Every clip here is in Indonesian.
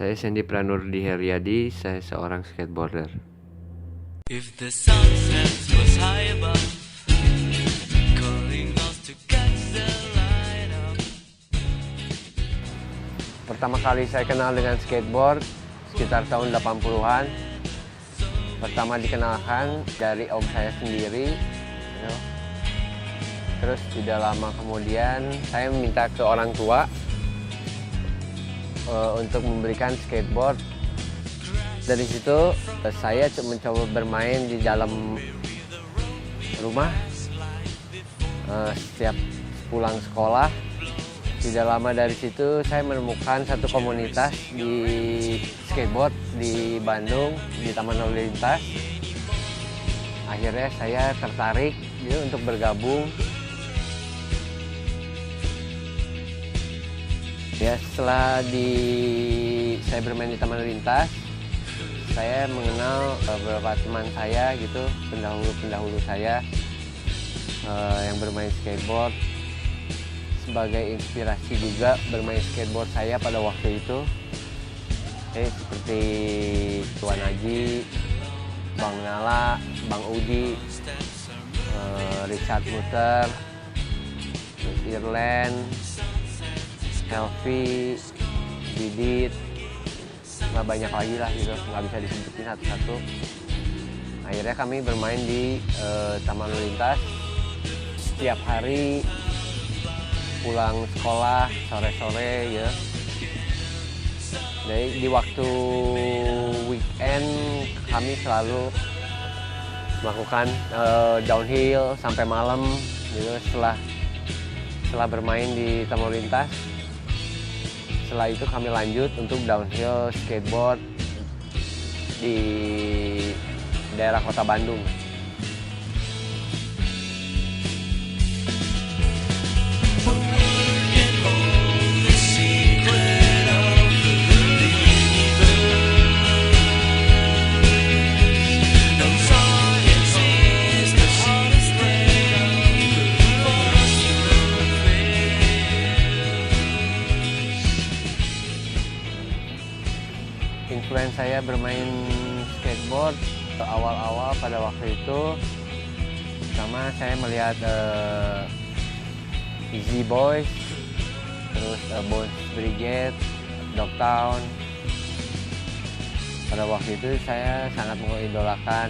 Saya Sandy Pranurdi Heriadi, saya seorang skateboarder. If the sunset was high above, calling us to catch the light up. Pertama kali saya kenal dengan skateboard sekitar tahun 80-an. Pertama dikenalkan dari om saya sendiri. Terus tidak lama kemudian saya minta ke orang tua untuk memberikan skateboard. Dari situ saya mencoba bermain di dalam rumah setiap pulang sekolah. Tidak lama dari situ saya menemukan satu komunitas di skateboard di Bandung, di Taman Lalu Lintas. Akhirnya saya tertarik untuk bergabung. Ya, setelah saya bermain di Taman Lalu Lintas, saya mengenal beberapa teman saya gitu, pendahulu saya yang bermain skateboard. Sebagai inspirasi juga bermain skateboard saya pada waktu itu, seperti Tuan Aji, Bang Nala, Bang Udi, Richard Muter, Irland, Helvi, Didit, nggak banyak lagi lah gitu, nggak bisa disebutin satu-satu. Akhirnya kami bermain di Taman Lalu Lintas setiap hari pulang sekolah sore-sore ya. Jadi di waktu weekend kami selalu melakukan downhill sampai malam gitu setelah bermain di Taman Lalu Lintas. Setelah itu kami lanjut untuk downhill skateboard di daerah kota Bandung. Influence saya bermain skateboard awal-awal pada waktu itu, pertama saya melihat Easy Boys, terus Bones Brigade, Dogtown. Pada waktu itu saya sangat mengidolakan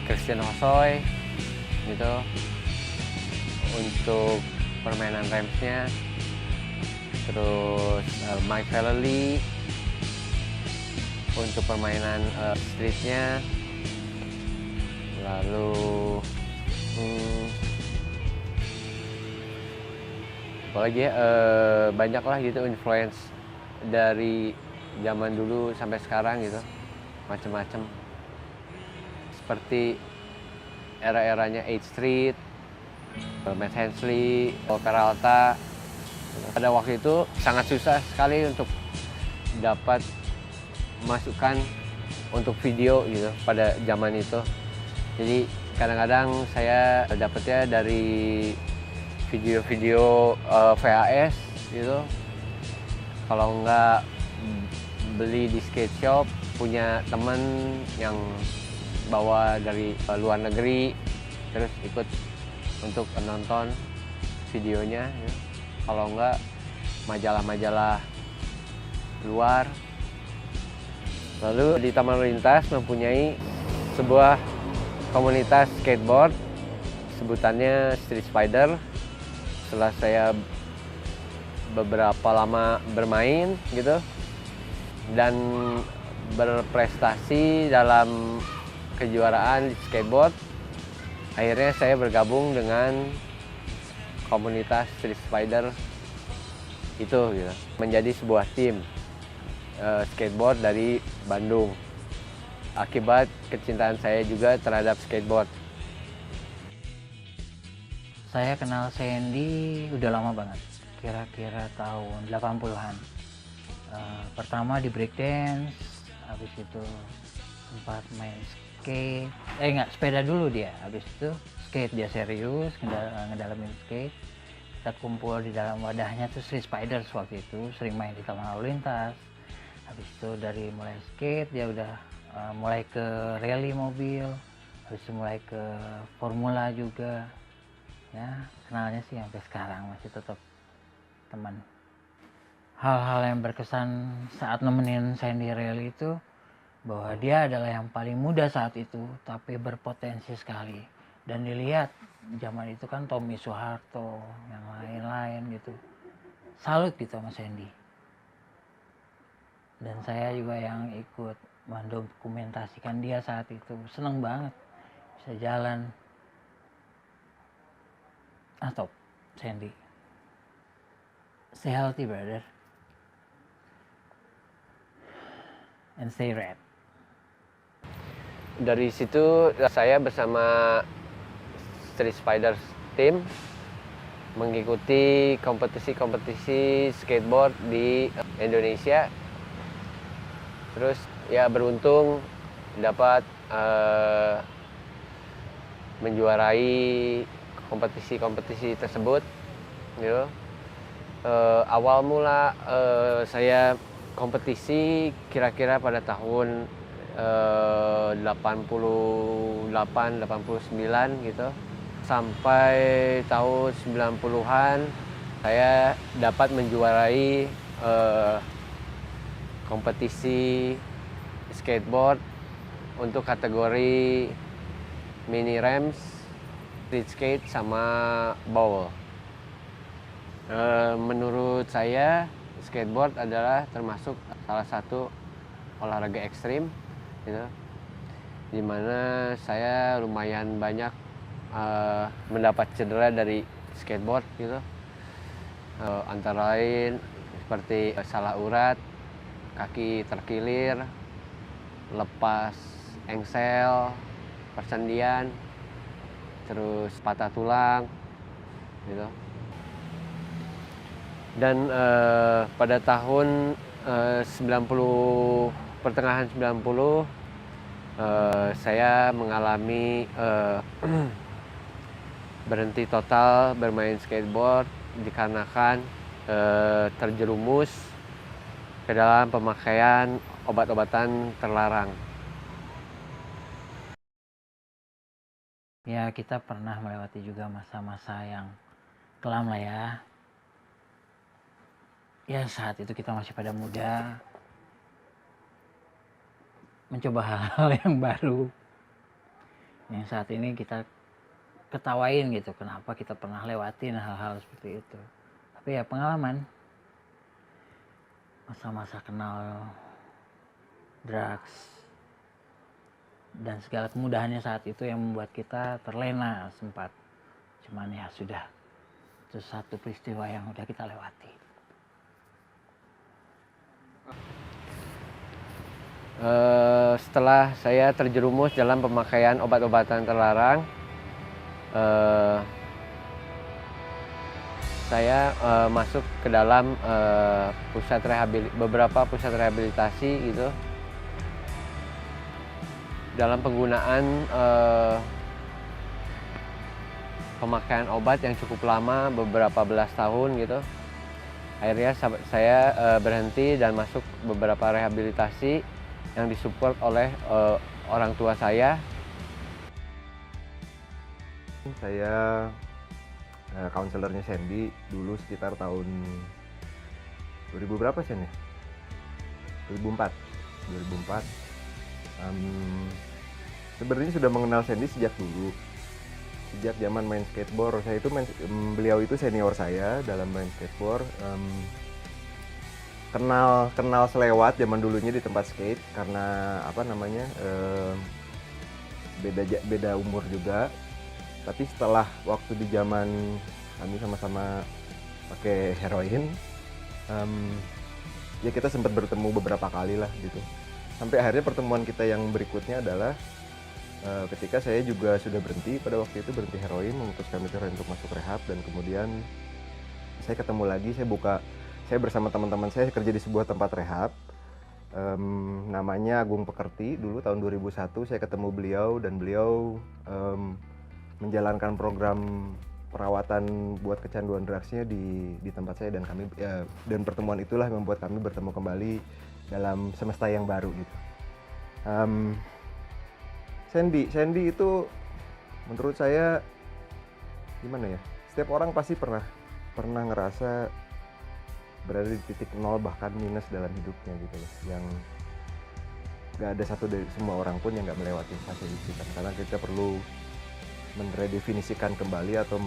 Christian Hosoi gitu untuk permainan ramsnya, terus Mike Vallely untuk permainan streetnya, lalu apalagi ya, banyak lah gitu influence dari zaman dulu sampai sekarang gitu, macem-macem, seperti era-eranya 8th Street, Matt Hensley, Peralta. Pada waktu itu sangat susah sekali untuk dapat masukan untuk video gitu pada zaman itu. Jadi kadang-kadang saya dapetnya dari video-video VHS gitu. Kalau nggak beli di skate shop, punya temen yang bawa dari luar negeri, terus ikut untuk nonton videonya gitu. Kalau nggak majalah-majalah luar. Lalu di Taman Lalu Lintas mempunyai sebuah komunitas skateboard, sebutannya Street Spider. Setelah saya beberapa lama bermain gitu dan berprestasi dalam kejuaraan di skateboard, akhirnya saya bergabung dengan komunitas Street Spider itu gitu, menjadi sebuah tim skateboard dari Bandung. Akibat kecintaan saya juga terhadap skateboard. Saya kenal Sandy udah lama banget, kira-kira tahun 80-an. Pertama di breakdance, habis itu sempat main skate. Sepeda dulu dia, habis itu skate dia serius, ngedalamin skate. Kita kumpul di dalam wadahnya tuh Street Spiders waktu itu, sering main di Taman Lalu Lintas. Habis itu dari mulai skate dia udah mulai ke rally mobil, habis itu mulai ke formula juga. Ya, kenalnya sih sampai sekarang masih tetap teman. Hal-hal yang berkesan saat nemenin Sandy rally itu bahwa dia adalah yang paling muda saat itu, tapi berpotensi sekali. Dan dilihat zaman itu kan Tommy Soeharto, yang lain-lain gitu. Salut gitu sama Sandy. Dan saya juga yang ikut mendokumentasikan dia saat itu. Seneng banget bisa jalan. Top, Sandy. Stay healthy, brother. And stay red. Dari situ saya bersama Street Spiders Team mengikuti kompetisi-kompetisi skateboard di Indonesia. Terus ya beruntung dapat menjuarai kompetisi-kompetisi tersebut gitu. Awal mula saya kompetisi kira-kira pada tahun 88-89 gitu. Sampai tahun 90-an saya dapat menjuarai kompetisi skateboard untuk kategori mini ramps, street skate sama bowl. Menurut saya skateboard adalah termasuk salah satu olahraga ekstrim gitu, dimana saya lumayan banyak mendapat cedera dari skateboard gitu, antara lain seperti salah urat, kaki terkilir, lepas engsel, persendian, terus patah tulang gitu. Dan pada tahun 90, pertengahan 90, saya mengalami berhenti total bermain skateboard dikarenakan terjerumus ke dalam pemakaian obat-obatan terlarang. Ya, kita pernah melewati juga masa-masa yang kelam lah ya. Ya, saat itu kita masih pada muda, mencoba hal-hal yang baru, yang saat ini kita ketawain gitu, kenapa kita pernah lewatin hal-hal seperti itu. Tapi ya pengalaman, masa-masa kenal drugs dan segala kemudahannya saat itu yang membuat kita terlena sempat. Cuman ya sudah, itu satu peristiwa yang udah kita lewati. Setelah saya terjerumus dalam pemakaian obat-obatan terlarang, saya masuk ke dalam beberapa pusat rehabilitasi gitu. Dalam penggunaan pemakaian obat yang cukup lama, beberapa belas tahun gitu, akhirnya saya berhenti dan masuk beberapa rehabilitasi yang disupport oleh orang tua saya. Saya counselornya Sandy dulu sekitar tahun 2000 berapa sih nih? 2004. Sebenarnya sudah mengenal Sandy sejak dulu, sejak zaman main skateboard. Saya itu beliau itu senior saya dalam main skateboard. Kenal selewat zaman dulunya di tempat skate karena beda umur juga. Tapi setelah waktu di zaman kami sama-sama pakai heroin, ya kita sempat bertemu beberapa kali lah gitu. Sampai akhirnya pertemuan kita yang berikutnya adalah ketika saya juga sudah berhenti pada waktu itu, berhenti heroin, memutuskan heroin untuk masuk rehab, dan kemudian saya ketemu lagi. Saya bersama teman-teman saya kerja di sebuah tempat rehab, namanya Agung Pekerti. Dulu tahun 2001 saya ketemu beliau, dan beliau menjalankan program perawatan buat kecanduan drugsnya di tempat saya, dan pertemuan itulah yang membuat kami bertemu kembali dalam semesta yang baru gitu. Sandy itu menurut saya gimana ya? Setiap orang pasti pernah ngerasa berada di titik nol bahkan minus dalam hidupnya gitu loh. Yang gak ada satu dari semua orang pun yang gak melewati fase itu kan. Karena kita perlu meredefinisikan kembali atau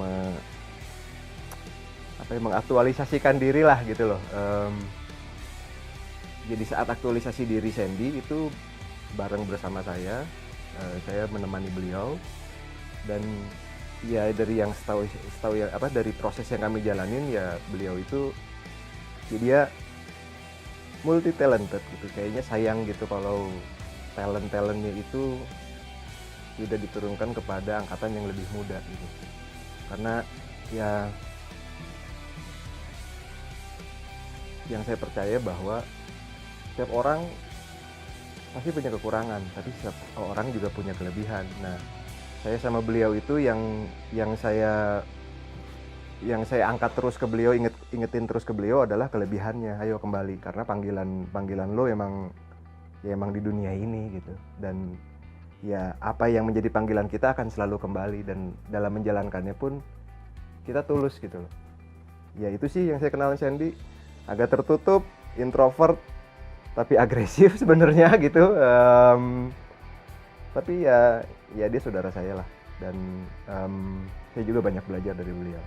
mengaktualisasikan diri lah gitu loh. Jadi saat aktualisasi diri Sandy itu bareng bersama saya menemani beliau, dan ya dari yang setahu ya dari proses yang kami jalanin ya beliau itu ya dia multi talented gitu. Kayaknya sayang gitu kalau talentnya itu tidak diturunkan kepada angkatan yang lebih muda gitu. Karena ya yang saya percaya bahwa setiap orang pasti punya kekurangan, tapi setiap orang juga punya kelebihan. Nah, saya sama beliau itu yang saya angkat terus ke beliau, ingetin terus ke beliau adalah kelebihannya. Ayo kembali, karena panggilan lo emang di dunia ini gitu. Dan ya apa yang menjadi panggilan kita akan selalu kembali, dan dalam menjalankannya pun kita tulus gitu loh. Ya itu sih yang saya kenal Sandy, agak tertutup, introvert, tapi agresif sebenarnya gitu. Tapi ya dia saudara saya lah, dan saya juga banyak belajar dari beliau.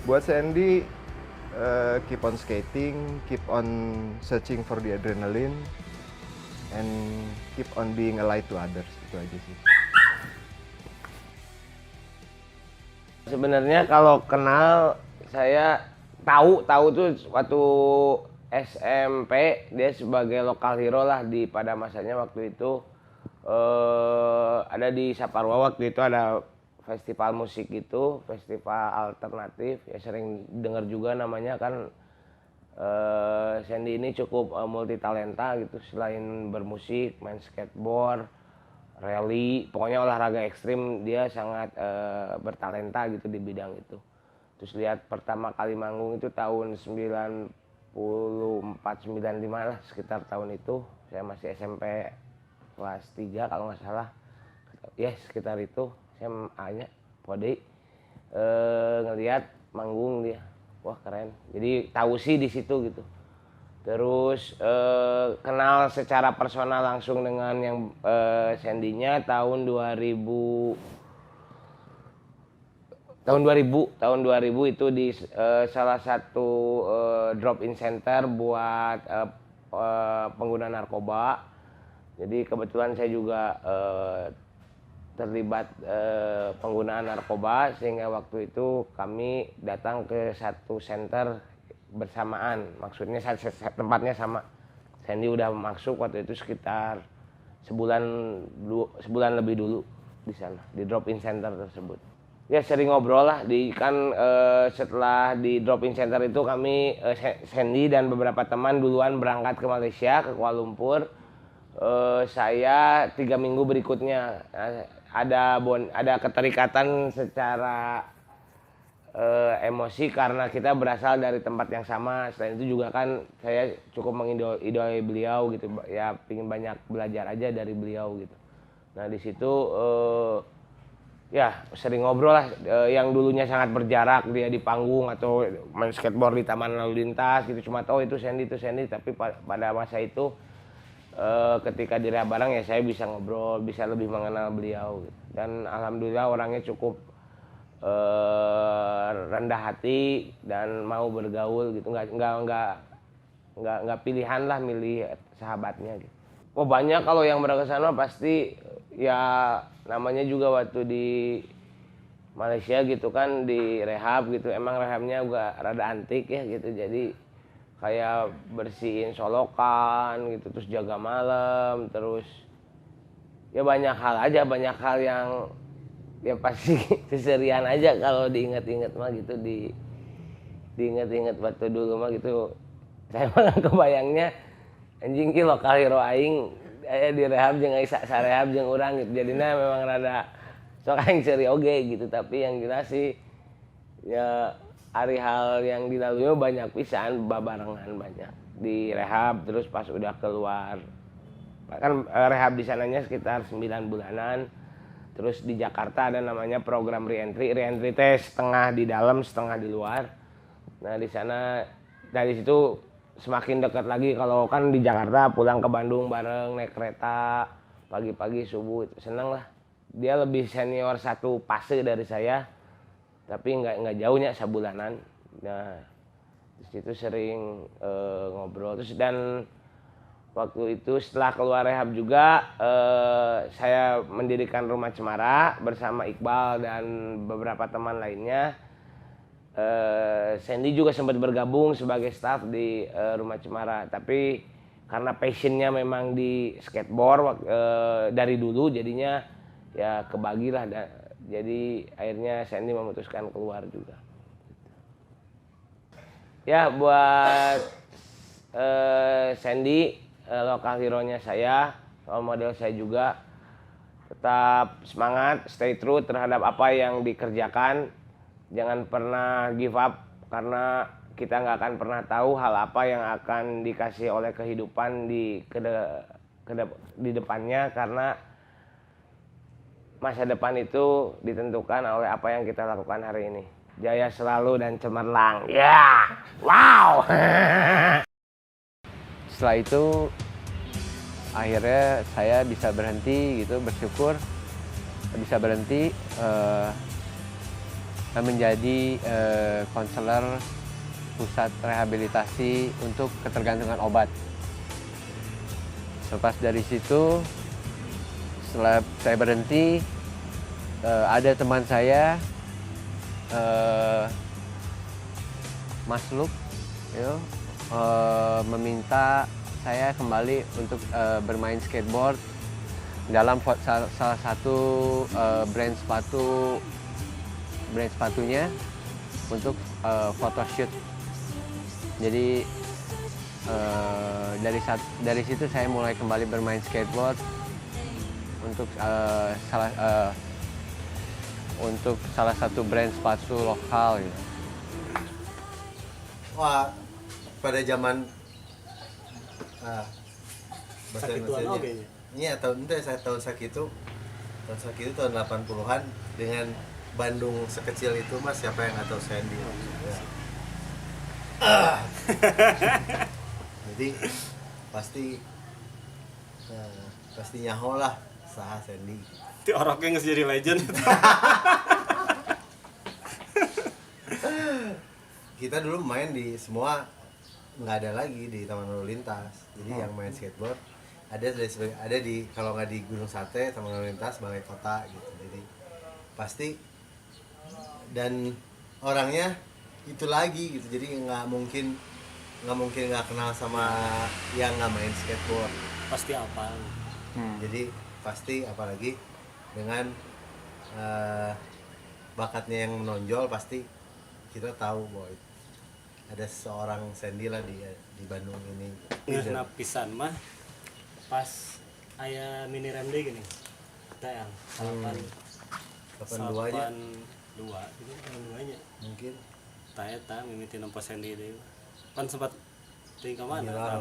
Buat Sandy, keep on skating, keep on searching for the adrenaline, and keep on being a light to others. Itu aja sih. Sebenarnya kalau kenal, saya tahu tuh waktu SMP dia sebagai lokal hero lah pada masanya waktu itu. Ada di Saparua waktu itu ada festival musik gitu, festival alternatif, ya sering dengar juga namanya kan. Sandy ini cukup multi talenta gitu, selain bermusik, main skateboard, rally, pokoknya olahraga ekstrim dia sangat bertalenta gitu di bidang itu. Terus lihat pertama kali manggung itu tahun 94-95 lah, sekitar tahun itu saya masih SMP kelas 3 kalau nggak salah ya, sekitar itu SMA-nya Podi. Ngelihat manggung dia, wah keren, jadi tahu sih di situ gitu. Terus kenal secara personal langsung dengan yang Sandy-nya tahun 2000 itu di salah satu drop-in center buat pengguna narkoba. Jadi kebetulan saya juga terlibat penggunaan narkoba, sehingga waktu itu kami datang ke satu center bersamaan. Maksudnya tempatnya sama. Sandy udah masuk waktu itu sekitar sebulan lebih dulu di sana, di drop-in center tersebut. Ya sering ngobrol lah, setelah di drop-in center itu kami Sandy dan beberapa teman duluan berangkat ke Malaysia, ke Kuala Lumpur. Saya 3 minggu berikutnya ada keterikatan secara emosi karena kita berasal dari tempat yang sama. Selain itu juga kan saya cukup mengidolai beliau gitu ya, pingin banyak belajar aja dari beliau gitu. Nah di situ ya sering ngobrol lah, yang dulunya sangat berjarak dia di panggung atau main skateboard di taman lalu lintas gitu, cuma tahu itu Sandy, tapi pada masa itu ketika di Rehab bareng ya saya bisa ngobrol, bisa lebih mengenal beliau gitu. Dan alhamdulillah orangnya cukup rendah hati dan mau bergaul gitu, nggak pilihan lah milih sahabatnya gitu. Oh banyak, kalau yang berkesan pasti ya namanya juga waktu di Malaysia gitu kan, di rehab gitu, emang rehabnya juga rada antik ya gitu, jadi kayak bersihin solokan gitu, terus jaga malam, terus ya banyak hal yang ya pasti keserian aja kalau diinget-inget mah gitu, diinget-inget waktu dulu mah gitu. Saya mah kebayangnya anjing ki lokal hero aing di rehab jeung sarehab jeung urang gitu, jadinya memang rada sok aing seri oge gitu. Tapi yang jelas sih ya hari hal yang dilalui banyak pisan, babarengan banyak. di rehab, terus pas udah keluar kan rehab di sananya sekitar 9 bulanan. Terus di Jakarta ada namanya program reentry teh setengah di dalam setengah di luar. Nah di sana dari situ semakin dekat lagi. Kalau kan di Jakarta pulang ke Bandung bareng naik kereta pagi-pagi subuh, seneng lah. Dia lebih senior satu fase dari saya, tapi nggak jauhnya sebulanan. Nah di situ sering ngobrol terus. Dan waktu itu setelah keluar rehab juga saya mendirikan Rumah Cemara bersama Iqbal dan beberapa teman lainnya. Sandy juga sempat bergabung sebagai staff di Rumah Cemara, tapi karena passionnya memang di skateboard dari dulu, jadinya ya kebagilah. Jadi akhirnya Sandy memutuskan keluar juga. Ya buat Sandy, lokal hero-nya saya, role model saya juga, tetap semangat, stay true terhadap apa yang dikerjakan, jangan pernah give up karena kita nggak akan pernah tahu hal apa yang akan dikasih oleh kehidupan di depannya, karena masa depan itu ditentukan oleh apa yang kita lakukan hari ini. Jaya selalu dan cemerlang. Ya, wow. Setelah itu akhirnya saya bisa berhenti gitu, bersyukur bisa berhenti menjadi konselor pusat rehabilitasi untuk ketergantungan obat. Lepas dari situ, setelah saya berhenti, ada teman saya, Mas Lup, meminta saya kembali untuk bermain skateboard dalam salah satu brand sepatunya untuk photoshoot. Jadi dari situ saya mulai kembali bermain skateboard untuk salah satu brand sepatu lokal gitu. Wah, pada zaman bahasa-bahasanya ini tahun sakitu tahun 80-an dengan Bandung sekecil itu mas, siapa yang nggak tahu Sandy ya. Jadi pasti nyaho lah saha Sandy. Ti orangnya nggak jadi legend. Kita dulu main di semua, nggak ada lagi di Taman Lalu Lintas. Jadi yang main skateboard ada di kalau nggak di Gunung Sate, Taman Lalu Lintas, Balai Kota gitu. Jadi pasti, dan orangnya itu lagi gitu. Jadi nggak mungkin nggak kenal sama yang nggak main skateboard. Pasti apa? Jadi pasti, apalagi dengan bakatnya yang menonjol, pasti kita tahu bahwa ada seorang Sandy lah di Bandung ini. Ngeuna pisan mah pas aya mini rem deui gini. Teh yang 82 nya 82 itu 82 nya. mungkin. Tah eta mimiti nempo Sandy deui. Kan sempat teuing ka mana?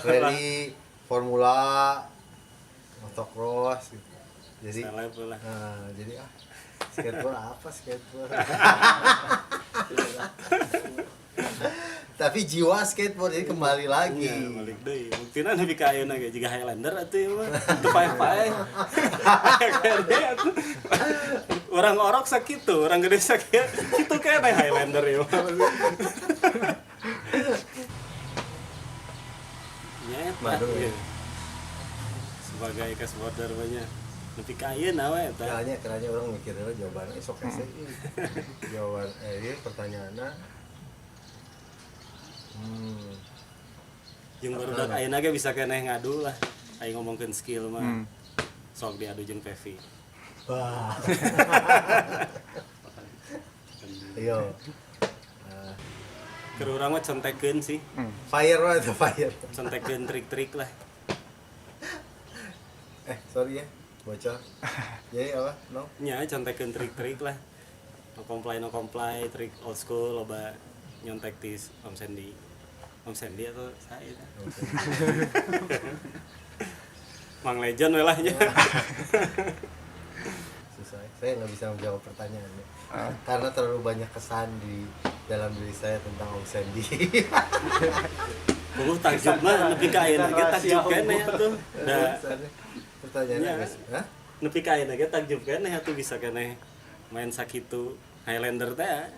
Rally, formula, motocross gitu. Jadi jadi skateboard apa skateboard? Tapi jiwa skateboard jadi kembali lagi. Iya, balik deui. Buktina nepi ka ayeuna ge jiga Highlander atuh mah. Teu paeh-paeh. Orang orok sakitu, orang gede sakitu. Kitu kene Highlander ieu. Nyet ya. Sebagai skateboarder banyak. Nepi ka ayeuna we eta. Keranya orang mikir dulu jawabannya sok hese. Jawaban ieu pertanyaanna Jeung barudak ayeuna ge bisa keneh ngadu lah. Aing ngomongkeun skill mah. Sok diadu jeung Pevi. Wah. Iya. Keur urang mah contekeun sih. Fire mah itu fire. Contekeun trik-trik lah. Sorry ya, bocor. Jadi apa? No? Nya contekeun trik-trik lah. No comply, trik old school loba nyontek di Om Sandy. Om Sandy atau saya? Mang Legend welahnya. Susah. Saya nggak bisa menjawab pertanyaannya karena terlalu banyak kesan di dalam diri saya tentang Om Sandy. Takjub mah nepi ka ayeuna ge takjub keneh atuh. Da Pertanyaannya Ya. guys, hah? nepi ka ayeuna ge takjub keneh atuh bisa keneh main sakitu Highlander teh.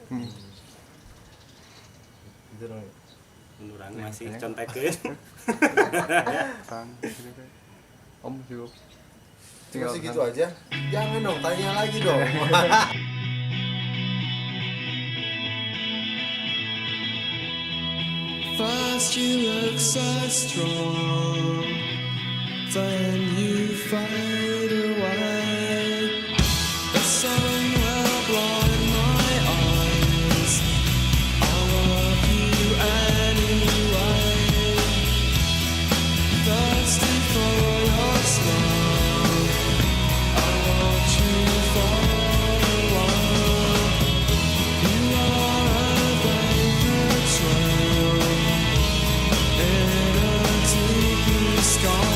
Itu dong. Menurang masih contekeun. Om juga Cuma segitu aja. Jangan dong, tanya lagi dong. First you look so strong, then you fade away. The sun will blind my eyes. I love you anyway. Thirsty for your smile, I watch you fall alone. You are a vapor trail in a deep blue sky.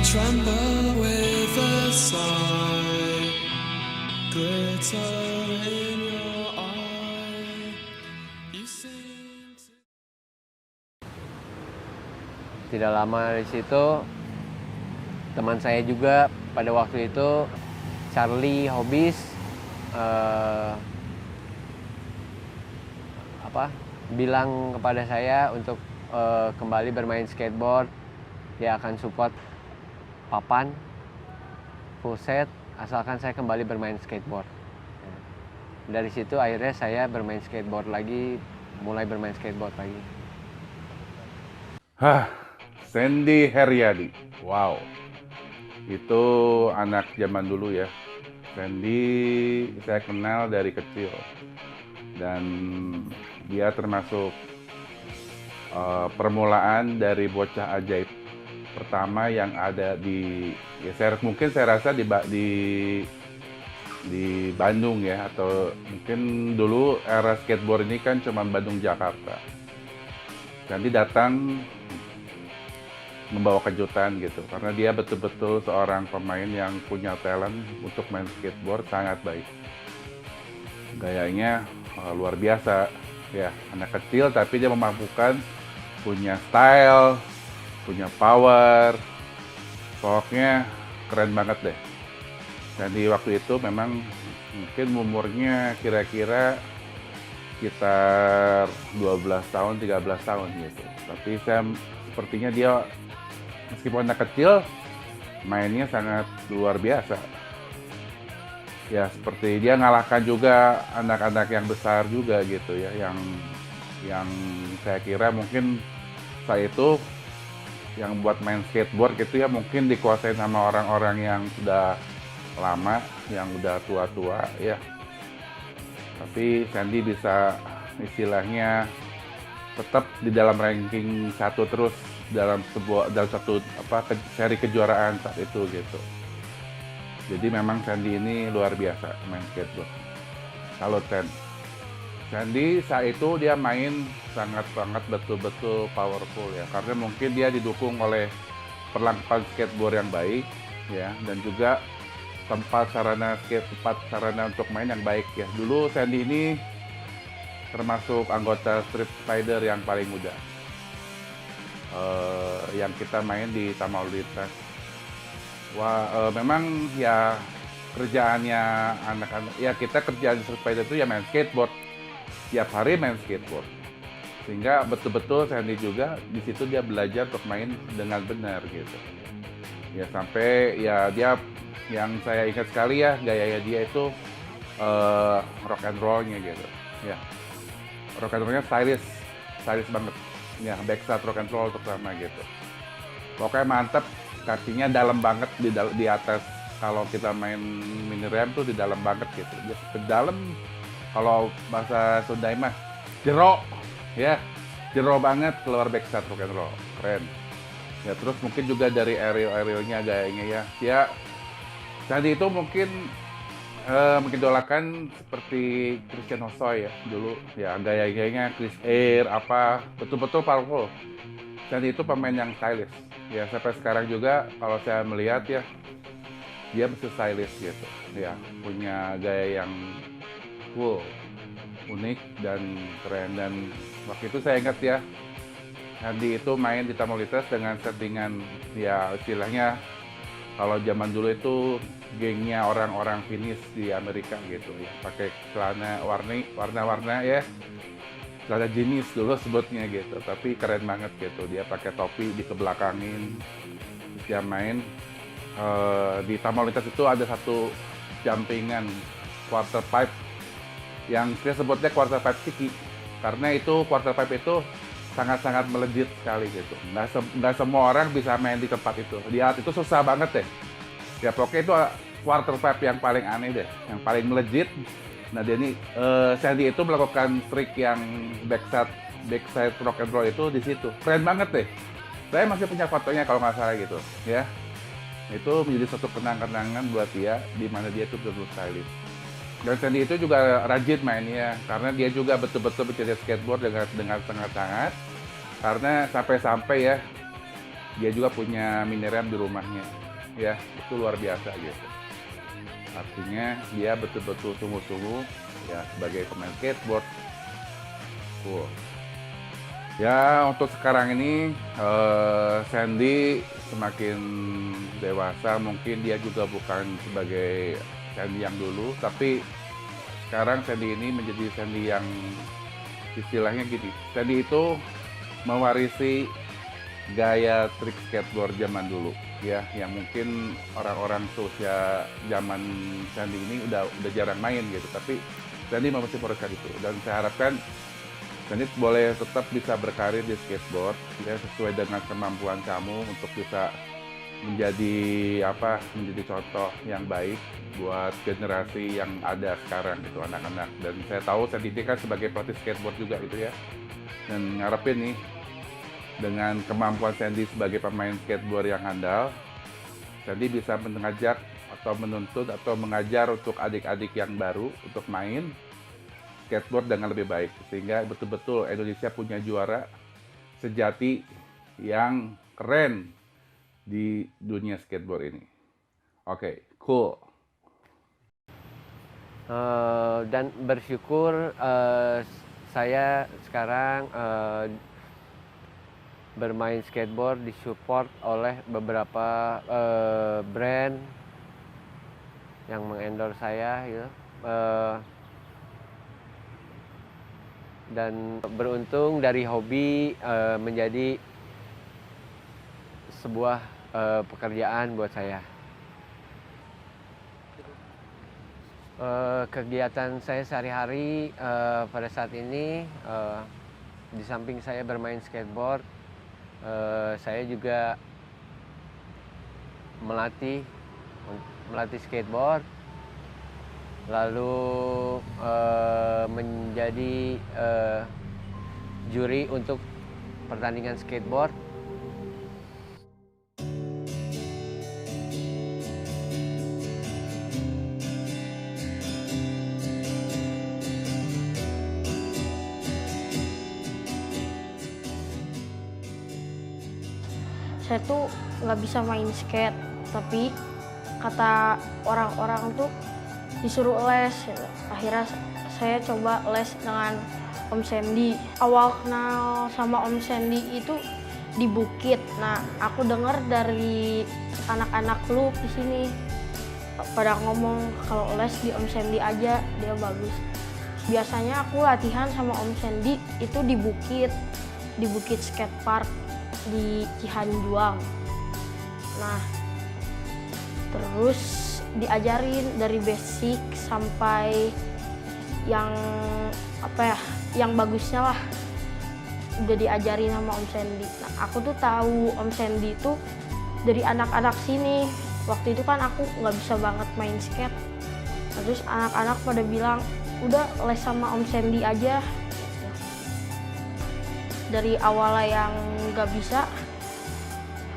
Tremble with a sigh, glitter in your eye. You seem to Tidak lama dari situ teman saya juga pada waktu itu Charlie Hobis bilang kepada saya untuk kembali bermain skateboard. Dia akan support papan full set asalkan saya kembali bermain skateboard. Dari situ akhirnya saya bermain skateboard lagi, mulai bermain skateboard lagi. Sandy Heriadi. Wow. Itu anak zaman dulu ya. Sandy saya kenal dari kecil. Dan dia termasuk permulaan dari bocah ajaib pertama yang ada di mungkin saya rasa di Bandung ya, atau mungkin dulu era skateboard ini kan cuma Bandung Jakarta. Sandy datang membawa kejutan gitu, karena dia betul-betul seorang pemain yang punya talent untuk main skateboard sangat baik. Gayanya luar biasa ya, anak kecil tapi dia memampukan, punya style, punya power, pokoknya keren banget deh. Dan di waktu itu memang mungkin umurnya kira-kira sekitar 12 tahun, 13 tahun gitu. Tapi saya sepertinya dia meskipun anak kecil, mainnya sangat luar biasa. Ya seperti dia ngalahkan juga anak-anak yang besar juga gitu ya, yang saya kira mungkin saya itu yang buat main skateboard gitu ya mungkin dikuasain sama orang-orang yang sudah lama, yang udah tua-tua ya. Tapi Sandy bisa istilahnya tetap di dalam ranking 1 terus dalam satu seri kejuaraan saat itu gitu. Jadi memang Sandy ini luar biasa main skateboard. Kalau Sandy saat itu dia main sangat betul-betul powerful ya, karena mungkin dia didukung oleh perlengkapan skateboard yang baik ya, dan juga tempat sarana untuk main yang baik ya. Dulu Sandy ini termasuk anggota Street Fighter yang paling muda, yang kita main di Taman Lintas. Wah, memang ya kerjaannya anak-anak ya, kita kerjaan Street Fighter itu ya main skateboard, tiap hari main skateboard, sehingga betul-betul Sandy juga di situ dia belajar untuk main dengan benar gitu ya, sampai ya dia yang saya ingat sekali ya, gayanya dia itu rock and roll-nya gitu ya, rock and roll-nya stylish banget ya, backside rock and roll terutama gitu, pokoknya mantep. Kakinya dalam banget di atas, kalau kita main mini ramp tuh di dalam banget gitu, dia ke dalam kalau bahasa Sunda mah jero, ya jero banget keluar backside rock and roll, keren. Ya terus mungkin juga dari aerialnya gayanya ya Sandy itu mungkin mengidolakan seperti Christian Hosoi ya dulu, ya gaya-gayanya Chris Air apa betul-betul powerful. Sandy itu pemain yang stylish, ya sampai sekarang juga kalau saya melihat ya dia masih stylish gitu, ya punya gaya yang cool, unik dan keren. Dan waktu itu saya ingat ya Sandy itu main di Tamaulipas dengan settingan ya istilahnya kalau zaman dulu itu gengnya orang-orang finish di Amerika gitu ya, pakai celana warna-warna ya, celana jeans dulu sebutnya gitu, tapi keren banget gitu, dia pakai topi dikebelakangin, dia main di Tamaulipas itu ada satu jumpingan quarter pipe yang saya sebutnya quarter pipe ciki, karena itu quarter pipe itu sangat-sangat melejit sekali gitu, nggak semua orang bisa main di tempat itu, di alat itu susah banget deh. Ya pokoknya itu quarter pipe yang paling aneh deh, yang paling melejit. Nah dia ini Sandy itu melakukan trik yang backside rock and roll itu di situ, keren banget deh. Saya masih punya fotonya kalau nggak salah gitu, ya. Itu menjadi satu kenang-kenangan buat dia, di mana dia itu betul-betul stylish. Dan Sandy itu juga rajin mainnya, karena dia juga betul-betul mencintai skateboard dengan sangat-sangat. Karena sampai-sampai ya, dia juga punya mini ramp di rumahnya. Ya, itu luar biasa gitu. Artinya dia betul-betul sungguh-sungguh ya sebagai pemain skateboard. Cool. Ya untuk sekarang ini Sandy semakin dewasa, mungkin dia juga bukan sebagai Sandy yang dulu, tapi sekarang Sandy ini menjadi Sandy yang istilahnya gini. Sandy itu mewarisi gaya trik skateboard zaman dulu. Ya, yang mungkin orang-orang seusia zaman Sandy ini udah jarang main gitu, tapi Sandy masih meneruskan itu, dan saya harapkan Sandy boleh tetap bisa berkarir di skateboard, ya sesuai dengan kemampuan kamu untuk bisa menjadi contoh yang baik buat generasi yang ada sekarang gitu, anak-anak. Dan saya tahu Sandy kan sebagai pelatih skateboard juga gitu ya, dan ngarepin nih dengan kemampuan Sandy sebagai pemain skateboard yang handal, Sandy bisa mengajak atau menuntut atau mengajar untuk adik-adik yang baru untuk main skateboard dengan lebih baik, sehingga betul-betul Indonesia punya juara sejati yang keren di dunia skateboard ini. Oke, cool. Dan bersyukur saya sekarang bermain skateboard disupport oleh beberapa brand yang mengendorse saya gitu. Dan beruntung dari hobi menjadi sebuah pekerjaan buat saya. Kegiatan saya sehari-hari pada saat ini di samping saya bermain skateboard, saya juga melatih skateboard, lalu menjadi juri untuk pertandingan skateboard. Saya tuh nggak bisa main skate, tapi kata orang-orang tuh disuruh les. Akhirnya saya coba les dengan Om Sandy. Awal kenal sama Om Sandy itu di Bukit. Nah, aku dengar dari anak-anak klub di sini pada ngomong kalau les di Om Sandy aja, dia bagus. Biasanya aku latihan sama Om Sandy itu di Bukit Skate Park di Cihanjuang. Nah, terus diajarin dari basic sampai yang yang bagusnya lah, udah diajarin sama Om Sandy. Nah, aku tuh tahu Om Sandy itu dari anak-anak sini. Waktu itu kan aku nggak bisa banget main skate. Nah, terus anak-anak pada bilang udah les sama Om Sandy aja. Dari awalnya yang nggak bisa,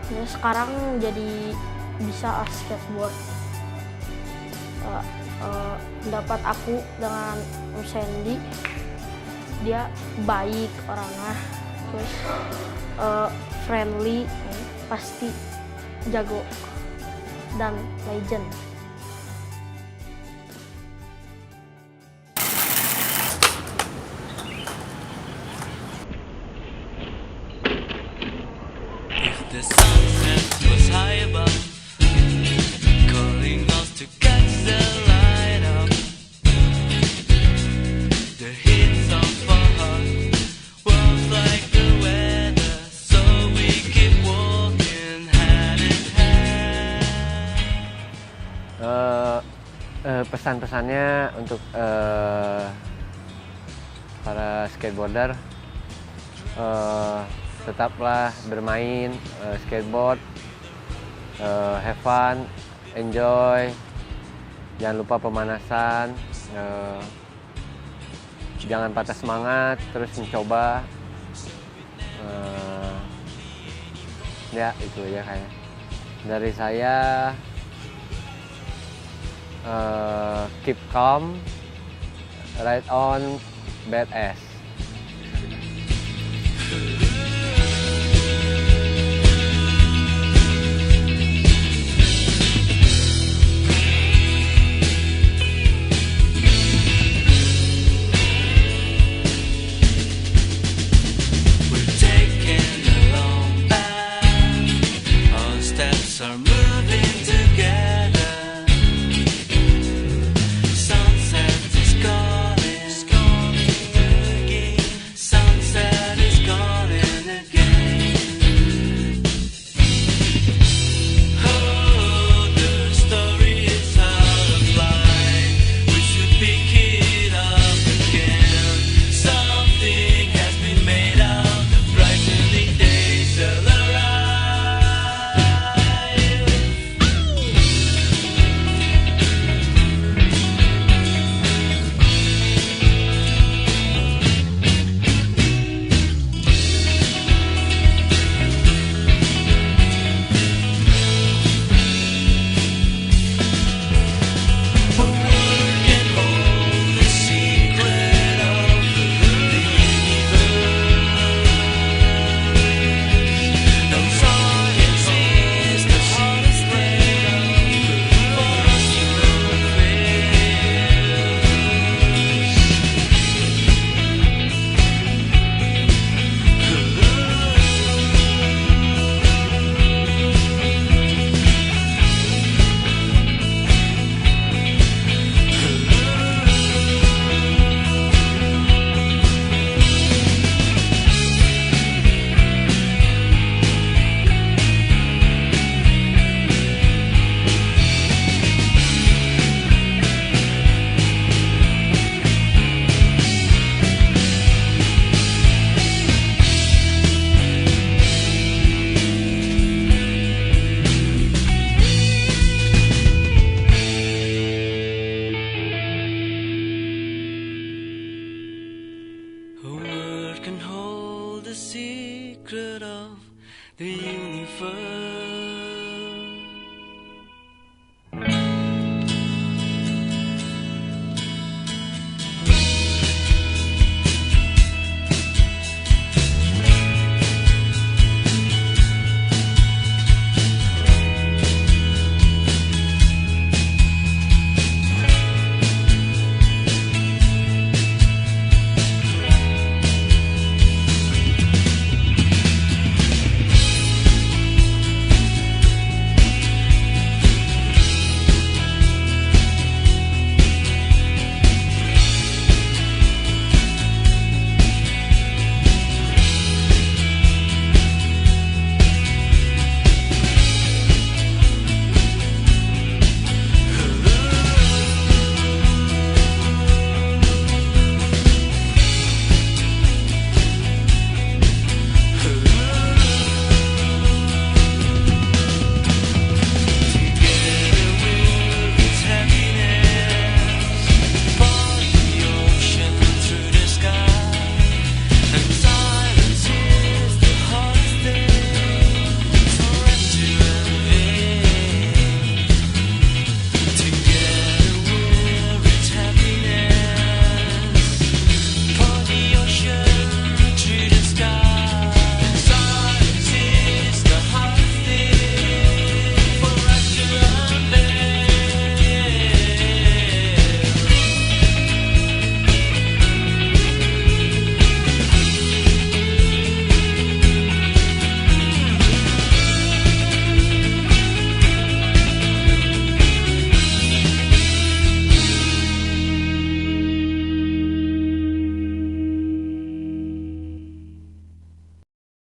ya sekarang jadi bisa skateboard. Pendapat aku dengan Om Sandy, dia baik orangnya, terus friendly, pasti jago dan legend. If the sunset was high above, calling us to catch the light up, the hits of our heart was like the weather, so we keep walking hand in hand. Pesan-pesannya untuk para skateboarder, tetaplah bermain skateboard, have fun, enjoy, jangan lupa pemanasan, jangan patah semangat, terus mencoba. Ya itu aja kayak dari saya. Keep calm, ride on, badass. We're taking a long path, our steps are moving together. Sunset is calling again. Sunset is calling again. Oh, the story is out of line. We should pick it up again. Something has been made out of brightening days will arrive. A word can hold the secret of the universe.